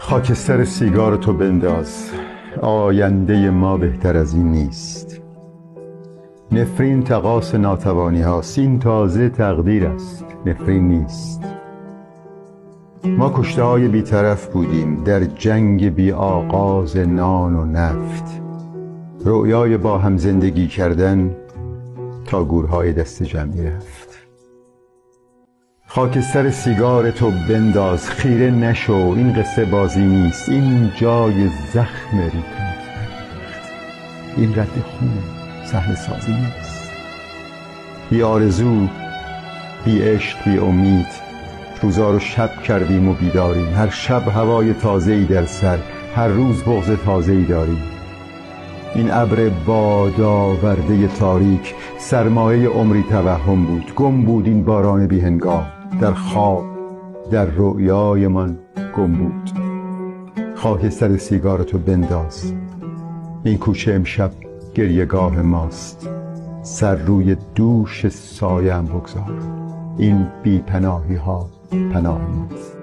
خاکستر سیگار تو بنداز، آینده ما بهتر از این نیست. نفرین تقاص ناتوانی هاست، این تازه تقدیر است، نفرین نیست. ما کشته های بی‌طرف بودیم در جنگ بی آغاز نان و نفت، رؤیای با هم زندگی کردن تا گورهای دست جمعی رفت. خاکستر سیگار تو بنداز، خیره نشو، این قصه بازی نیست، این جای زخم ریتم، این رد خون صحنه سازی نیست. بی آرزو، بی عشق، بی امید، روزا رو شب کردیم و بیداریم. هر شب هوای تازه‌ای در سر، هر روز بغض تازه‌ای داریم. این ابر بادآورده تاریک سرمایه عمری توهم بود. گم بود این باران بی هنگام، در خواب، در رؤیای من گم بود. خاکستر سیگارتو بنداز، این کوچه امشب گریه‌گاه ماست. سر روی دوش سایه‌ام بگذار، این بی پناهی ها پناهی نیست.